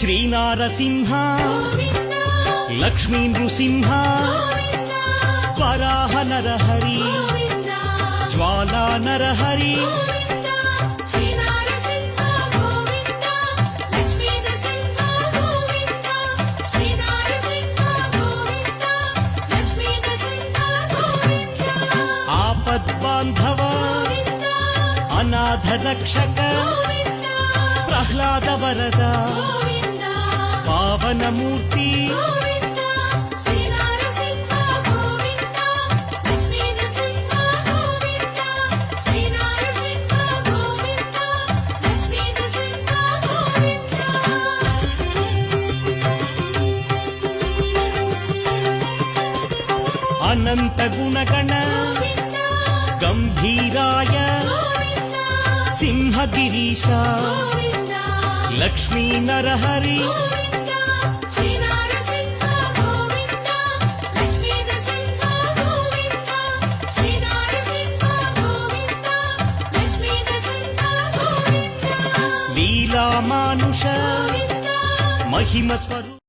శ్రీనారసింహ లక్ష్మీ నృసింహ వరాహ నరహరి జ్వాలా నరహరి ఆపద్బాంధవ అనాథ రక్షక ప్రహ్లాద వరద పావనమూర్తి అనంత గుణగణ గంభీరాయ సింహగిరీశ లక్ష్మీ నరహరి లీలా మానుష మహిమ స్వరూప